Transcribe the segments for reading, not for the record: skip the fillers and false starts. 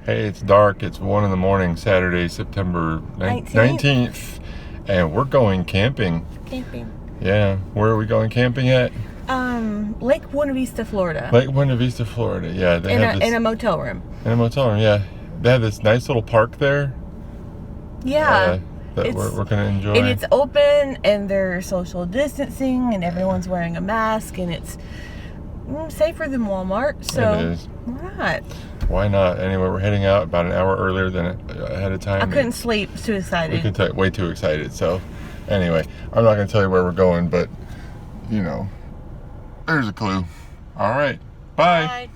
Hey, it's dark. It's 1 in the morning, Saturday, September 19th. And we're going camping. Yeah. Where are we going camping at? Lake Buena Vista, Florida. Lake Buena Vista, Florida. Yeah. In a motel room. In a motel room, yeah. They have this nice little park there. Yeah. That we're going to enjoy. And it's open, and there's social distancing, and everyone's wearing a mask, and it's safer than Walmart. So it is. Why not? Why not? Anyway, we're heading out about an hour earlier than ahead of time. I couldn't sleep. Too excited. We can tell way too excited. So, anyway, I'm not going to tell you where we're going, but you know, there's a clue. All right. Bye. Bye.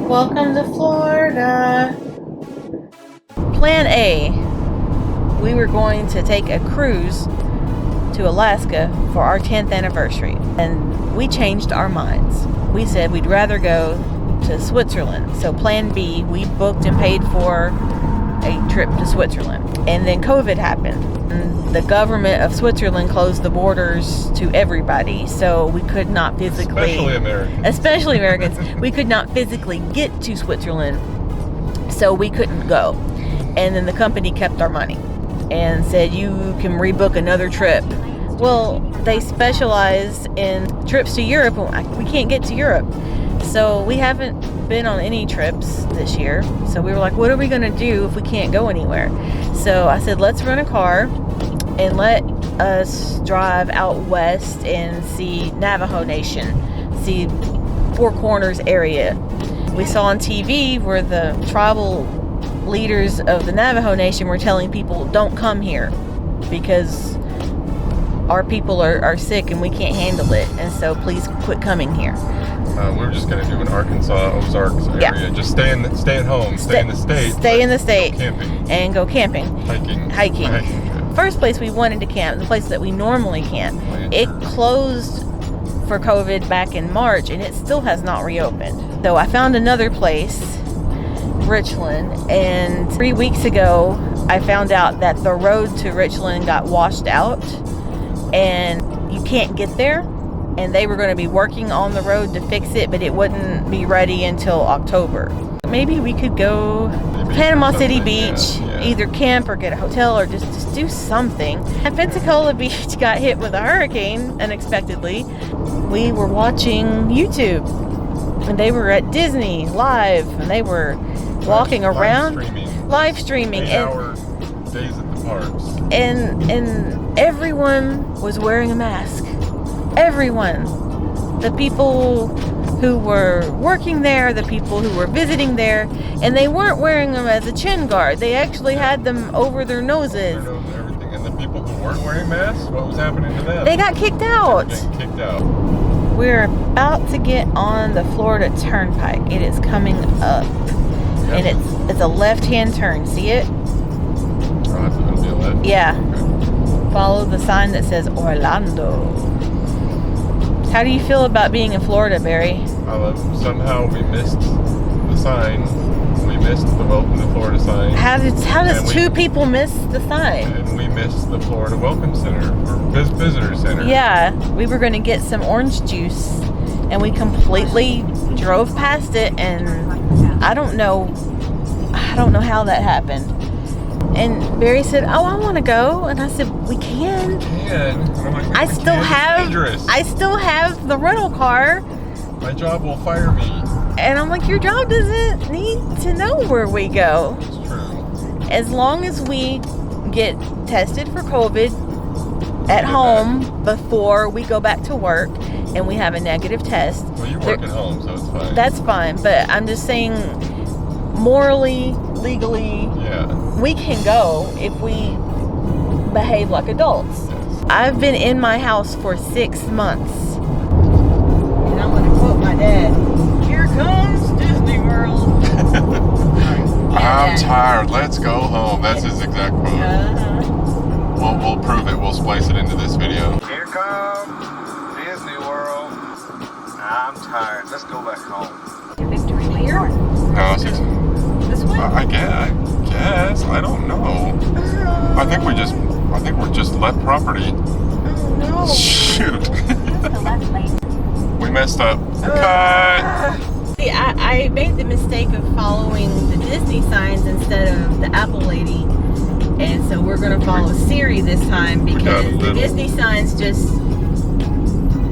Welcome to Florida. Plan A. We were going to take a cruise to Alaska for our 10th anniversary. And we changed our minds. We said we'd rather go to Switzerland. So Plan B, we booked and paid for a trip to Switzerland. And then COVID happened. And the government of Switzerland closed the borders to everybody. So we could not physically... Especially Americans. We could not physically get to Switzerland. So we couldn't go. And then the company kept our money and said, you can rebook another trip. Well, they specialize in trips to Europe. We can't get to Europe. So we haven't been on any trips this year. So we were like, what are we going to do if we can't go anywhere? So I said, let's rent a car and let us drive out west and see Navajo Nation, see Four Corners area. We saw on TV where the tribal leaders of the Navajo Nation were telling people, don't come here because our people are sick and we can't handle it, and so please quit coming here. We're just going to do an Arkansas, Ozarks area. Yeah. Just stay at home, stay in the state. Stay in the state. And go camping. Hiking. First place we wanted to camp, the place that we normally camp, it closed for COVID back in March, and it still has not reopened. So I found another place, Richland, and 3 weeks ago I found out that the road to Richland got washed out and you can't get there, and they were going to be working on the road to fix it, but it wouldn't be ready until October. Maybe we could go Panama City Beach, either camp or get a hotel or just do something. And Pensacola Beach got hit with a hurricane unexpectedly. We were watching YouTube, and they were at Disney live, and they were walking around, live streaming, 8-hour days at the parks, and everyone was wearing a mask. Everyone, the people who were working there, the people who were visiting there, and they weren't wearing them as a chin guard. They actually had them over their noses. And the people who weren't wearing masks, what was happening to them? They got kicked out. We're about to get on the Florida Turnpike. It is coming up. Yep. And it's a left-hand turn. See it? Oh, it's going to be a left? Yeah. Okay. Follow the sign that says Orlando. How do you feel about being in Florida, Barry? Somehow we missed the sign. We missed the Welcome to Florida sign. How does two people miss the sign? And we missed the Florida Welcome Center, or Visitor Center. Yeah, we were going to get some orange juice, and we completely drove past it, and I don't know how that happened. And Barry said, "Oh, I want to go," and I said, "We can." Like, I still have the rental car. My job will fire me. And I'm like, your job doesn't need to know where we go. It's true. As long as we get tested for COVID at home before we go back to work, and we have a negative test. Well, you work at home, so it's fine. That's fine, but I'm just saying, morally, legally, we can go if we behave like adults. Yes. I've been in my house for 6 months. And I'm going to quote my dad. Here comes Disney World. I'm tired. Let's go home. That's his exact quote. We'll prove it. We'll splice it into this video. Here comes Disney World. I'm tired. Let's go back home. Here? No, it's just, This way? I guess. I don't know. I think we're just left property. Oh, no. Shoot. We messed up. Cut. See, I made the mistake of following the Disney signs instead of the Apple lady. And so we're going to follow Siri this time because the Disney signs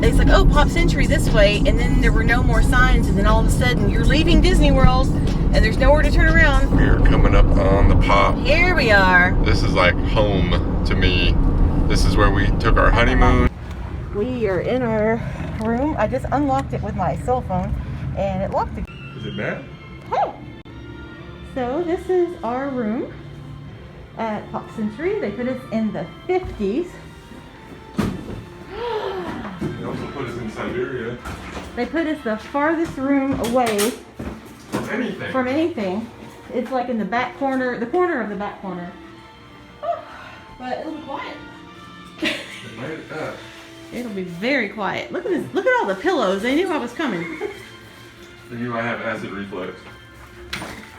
it's like, oh, Pop Century this way. And then there were no more signs. And then all of a sudden you're leaving Disney World and there's nowhere to turn around. We're coming up on the Pop. Here we are. This is like home to me. This is where we took our honeymoon. We are in our room. I just unlocked it with my cell phone and it locked again. Is it Matt? Hey! So this is our room at Pop Century. They put us in the 50s. They also put us in Siberia. They put us the farthest room away From anything. It's like in the back corner, the corner of the back corner. But it'll be quiet. It'll be very quiet. Look at this. Look at all the pillows. They knew I was coming. They knew I have acid reflux.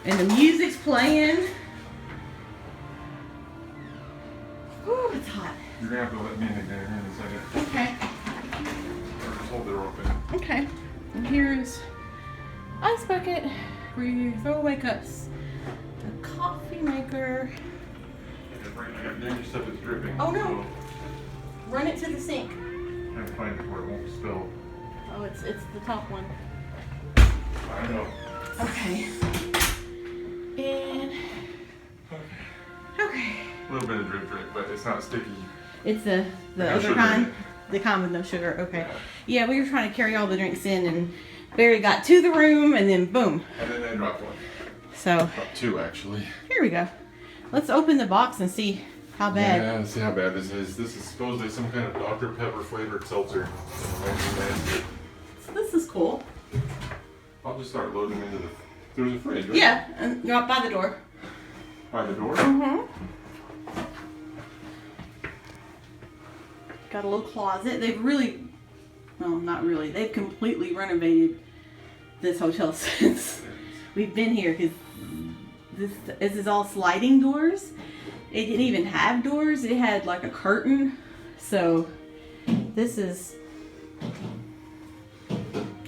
And the music's playing. Ooh, it's hot. You're gonna have to let me in again in a second. Okay. Or just hold it open. Okay. And here's ice bucket where you throw away cups. A coffee maker. Your stuff is dripping. Oh no! Run it to the sink. Trying to find it where it won't spill. Oh, it's the top one. I know. Okay. And okay. A little bit of drip, but it's not sticky. It's the No other sugar. kind. The kind with no sugar. Okay. Yeah, we were trying to carry all the drinks in, and Barry got to the room, and then boom. And then I dropped one. So. Dropped two actually. Here we go. Let's open the box and see how bad. Yeah, let's see how bad this is. This is supposedly some kind of Dr. Pepper flavored seltzer. So this is cool. I'll just start loading them into there's a fridge, right? Yeah, and go out by the door. By the door? Mm-hmm. Got a little closet. They've really, well, not really. They've completely renovated this hotel since we've been here because this is all sliding doors. It didn't even have doors. It had like a curtain. So this is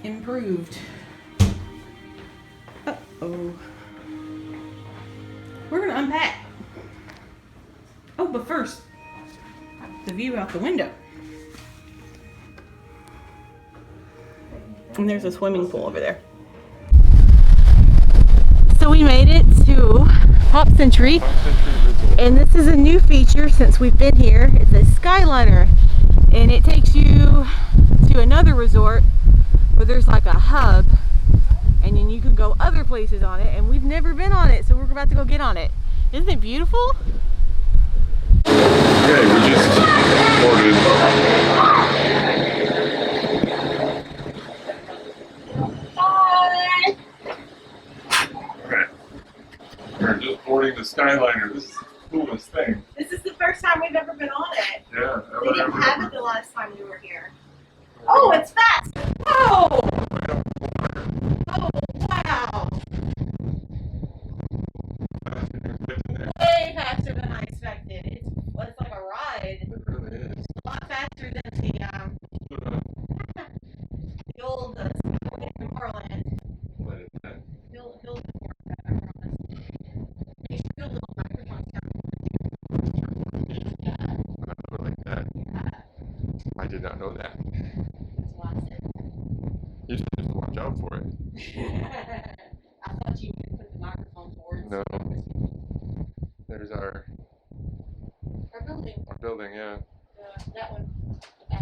improved. Uh-oh. We're gonna unpack. Oh, but first, the view out the window. And there's a swimming pool over there. So we made it to Pop Century. And this is a new feature since we've been here. It's a Skyliner. And it takes you to another resort where there's like a hub. And then you can go other places on it. And we've never been on it, so we're about to go get on it. Isn't it beautiful? Okay, we just boarded. Bye! Okay. We're just boarding the Skyliner. This is the coolest thing. This is the first time we've ever been on it. Yeah. We didn't have it the last time we were here. Oh, it's fast! Oh! Oh, wow! Way faster than I expected. It's like a ride. It really is. A lot faster than the old Tomorrowland. He'll do more of that, I promise. You should build little microphones down. Like that. Yeah. I did not know that. Let's watch it. You should just watch out for it. I thought you would put the microphone towards. No. There's our Our building. Our building, yeah. That one.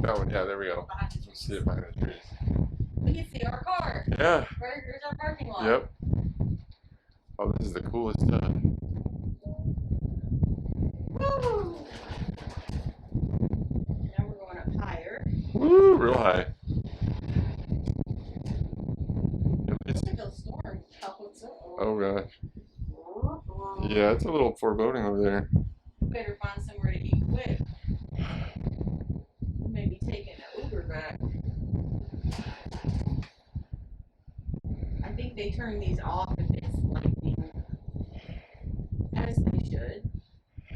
That one, yeah, there we go. Let's see it behind the trees. We can see our car. Yeah. Here's our parking lot. Yep. Oh, this is the coolest stuff. Woo! Now we're going up higher. Woo, real high. Look at those storms. Oh gosh. Yeah, it's a little foreboding over there. Better find somewhere to eat quick. Maybe taking an Uber back. I think they turn these off if it's lightning. As they should.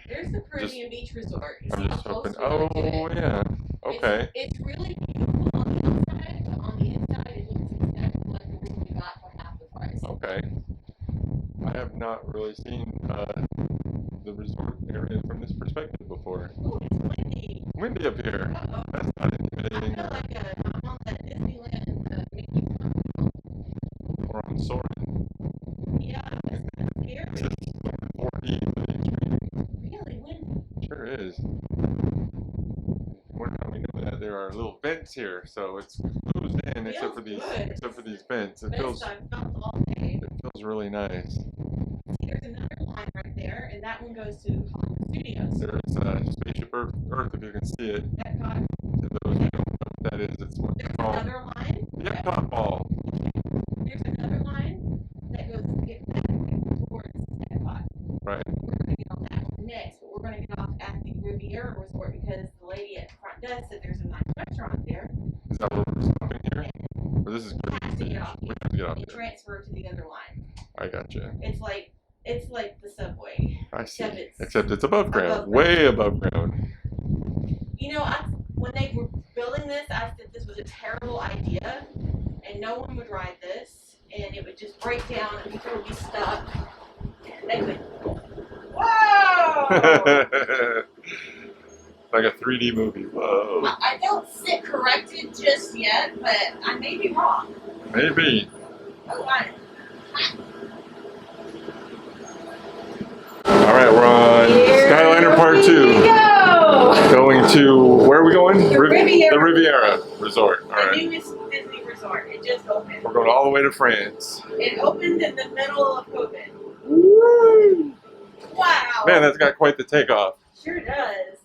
There's the Caribbean Beach Resort. I'm just hoping. Oh, yeah. Okay. It's really beautiful on the outside, but on the inside it looks exactly like the room we got for half the price. Okay. I have not really seen the resort area from this perspective before. Oh, it's windy. Windy up here. Uh-oh. That's not I intimidating. feel like I'm on that Disneyland Mickey Mouse. Or on Soarin'. Yeah, it's kind of scary. It's just 4D for the extreme. Really windy. Sure is. We know that there are little vents here, so it's closed in except for these vents. It feels really nice. See, there's another line right there, and that one goes to Hollywood Studios. There's Spaceship Earth, if you can see it. Epcot. To those who don't know what that is, it's what There's they call another line. the Epcot Ball. There's another line that goes back towards Epcot. Right. We're going to get on that one next, but we're going to get off at the Riviera Resort because the lady at the front desk said there's a nice restaurant there. Is that where we're stopping here? Or this is We have to get off. We have to get off And here. transfer to the other line. I gotcha. It's like the subway. I see. Except Except it's above ground. above ground. Way above ground. You know, when they were building this, I said this was a terrible idea, and no one would ride this, and it would just break down, and people would be stuck. They would. Whoa! Like a 3D movie. Whoa. I don't sit corrected just yet, but I may be wrong. Maybe. Oh, I. All right, we're on Skyliner Part 2. Going to, where are we going? The Riviera. The Riviera Resort. All The right. newest Disney resort. It just opened. We're going all the way to France. It opened in the middle of COVID. Woo! Wow. Man, that's got quite the takeoff. Sure does.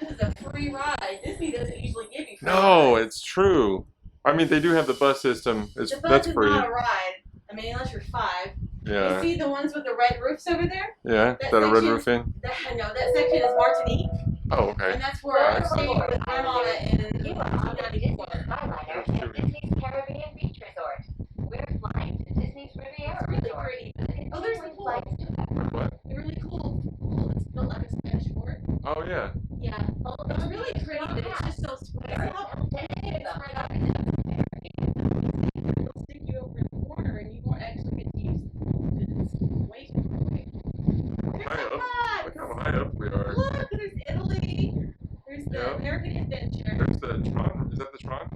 This is a free ride. Disney doesn't usually give you free No, rides. it's true. I mean, they do have the bus system. The bus That's is free. not a ride. I mean, unless you're 5. Yeah. You see the ones with the red roofs over there? Yeah. Is That that a red section- roof in? No, that section is Martinique. Oh, okay. And that's where I stayed with Grandma and You are on the Disney Skyliner That's at true. Disney's Caribbean Beach Resort. We're flying to Disney's Riviera It's really Resort. pretty. Oh, there's the pool. Flights to What? A really cool pool. It's built like a Spanish fort. Oh, yeah. Yeah. It's really pretty, but it's just so spread out. It's spread out. It'll stick you over in the corner, and you won't actually get to use the pool because it's way too far away. High up. Look how high up we are. Look, there's Italy. There's the Yeah. American Adventure. There's the Tron. Is that the Tron?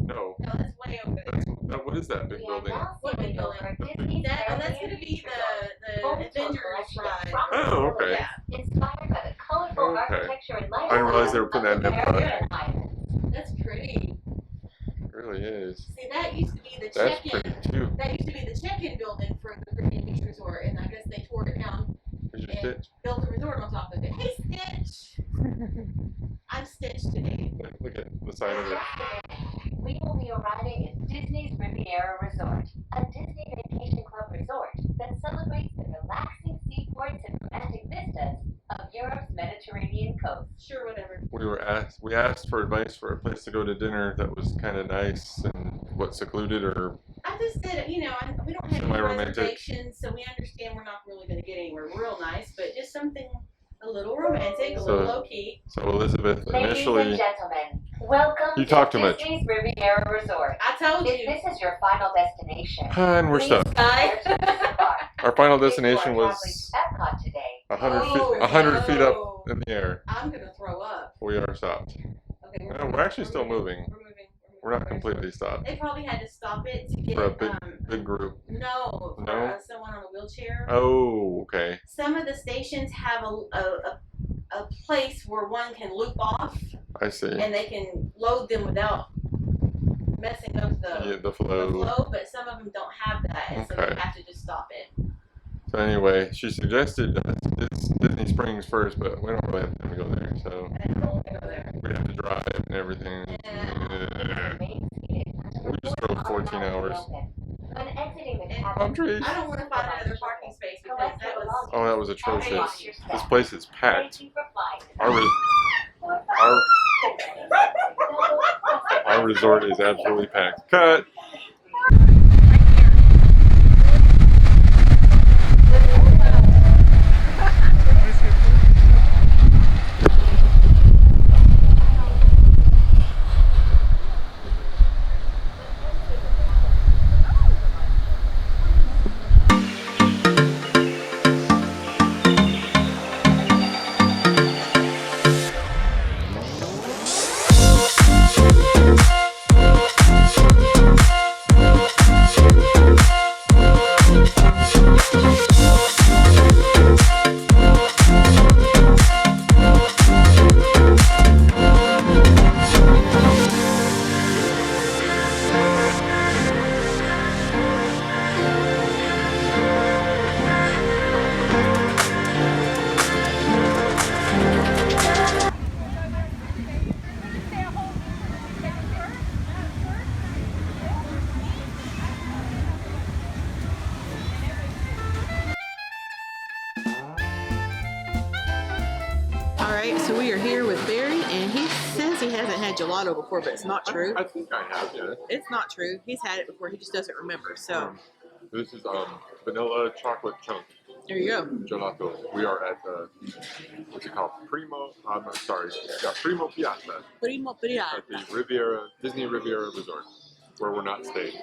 No. No, that's way over there. What is that big We are building? now What big sailing building? over Disney's That's Caribbean gonna be Beach Resort. the Home to a Avengers collection of ride. tropical Oh, okay. silhouettes Inspired by the colorful Okay. architecture and I lifestyle didn't realize they were putting that in of Epcot. American Islands. That's pretty. It really is. See, that used to be the That's check-in. pretty too. That used to be the check-in building for the Caribbean Beach Resort, and I guess they tore it down Here's your and stitch. built a resort on top of it. Hey, Stitch! I'm Stitch today. Look at the side of it. We will be arriving at Disney's Riviera Resort, a Disney Vacation Club resort that celebrates the relaxing seaports and romantic vistas of Europe's Mediterranean coast. Sure, whatever. We asked for advice for a place to go to dinner that was kind of nice and secluded or I just said, we don't have any Semi-romantic. reservations, so we understand we're not really going to get anywhere real nice, but just something a little romantic, a So- little low-key. so Elizabeth Ladies and initially. gentlemen, welcome You to talk too much. Disney's Riviera Resort. I told If you. this is your final destination, And we're Please, stuck. guys. Our final If you are destination traveling was to Epcot today. 100 feet up no. in the air. I'm going to throw up. We are stopped. Okay, No, we're actually still moving. We're moving. We're not completely stopped. They probably had to stop it to get For a big group. No, for No? Someone on a wheelchair. Oh, okay. Some of the stations have a place where one can loop off. I see. And they can load them without messing up the flow. But some of them don't have that, and so they have to just stop it. So anyway, she suggested it's Disney Springs first, but we don't really have time to go there, so I don't want to go there. we have to drive and everything. Yeah. We just drove 14 hours. When exiting the And Palm trees. I don't want to find another parking space because that was. Oh, that was atrocious. This place is packed. Thank you for flying. Our resort is absolutely packed. Cut. Alright, so we are here with Barry, and he says he hasn't had gelato before, but it's not true. I think I have, yeah. It's not true. He's had it before, he just doesn't remember. So, This is vanilla chocolate chunk there you go. gelato. We are at what's it called? Primo Piazza Primo Piazza. at the Disney Riviera Resort, where we're not staying.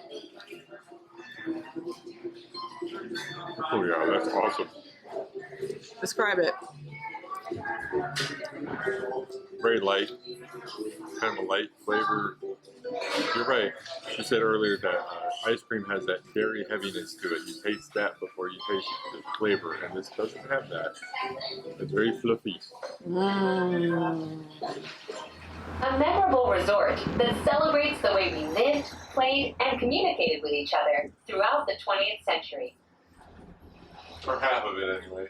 Oh yeah, that's awesome. Describe it. Very light, kind of a light flavor. You're right. She said earlier that ice cream has that dairy heaviness to it. You taste that before you taste the flavor, and this doesn't have that. It's very fluffy. A memorable resort that celebrates the way we lived, played, and communicated with each other throughout the 20th century. Or half of it, anyway.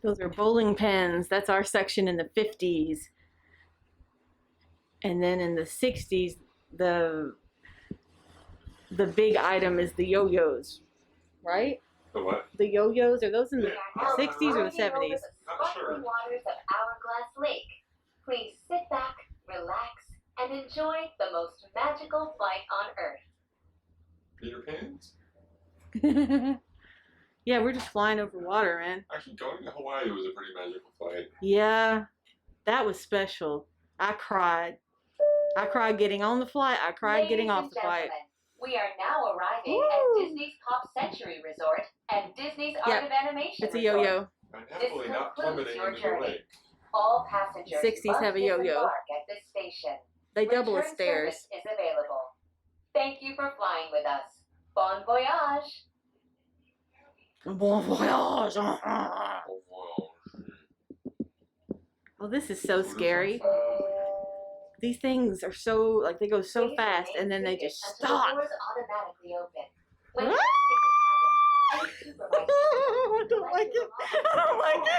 Those are bowling pins. That's our section in the 50s. And then in the 60s, the big item is the yo-yos, right? The what? The yo-yos, are those in the 60s or the 70s? Not Sparkling sure. waters of Hourglass Lake. Please sit back, relax, and enjoy the most magical flight on Earth. Peter Pan's? Yeah, we're just flying over water, man. Actually, going to Hawaii was a pretty magical flight. Yeah, that was special. I cried. I cried getting on the flight. I cried getting off the flight. We are now arriving at Disney's Pop Century Resort and Disney's Art of Animation It's a Resort. yo-yo. And happily not plummeting into the lake. All passengers 60s must have a yo-yo. disembark at this station. They double as Return stairs. service is available. Thank you for flying with us. Bon voyage. Bon voyage. Oh, wow. Oh, this is so scary. These things are so, like, they go so Please fast remain and then they seated just until stop. The doors automatically open. When Ah! exiting the cabin, any supervisor I don't like it. I don't like it.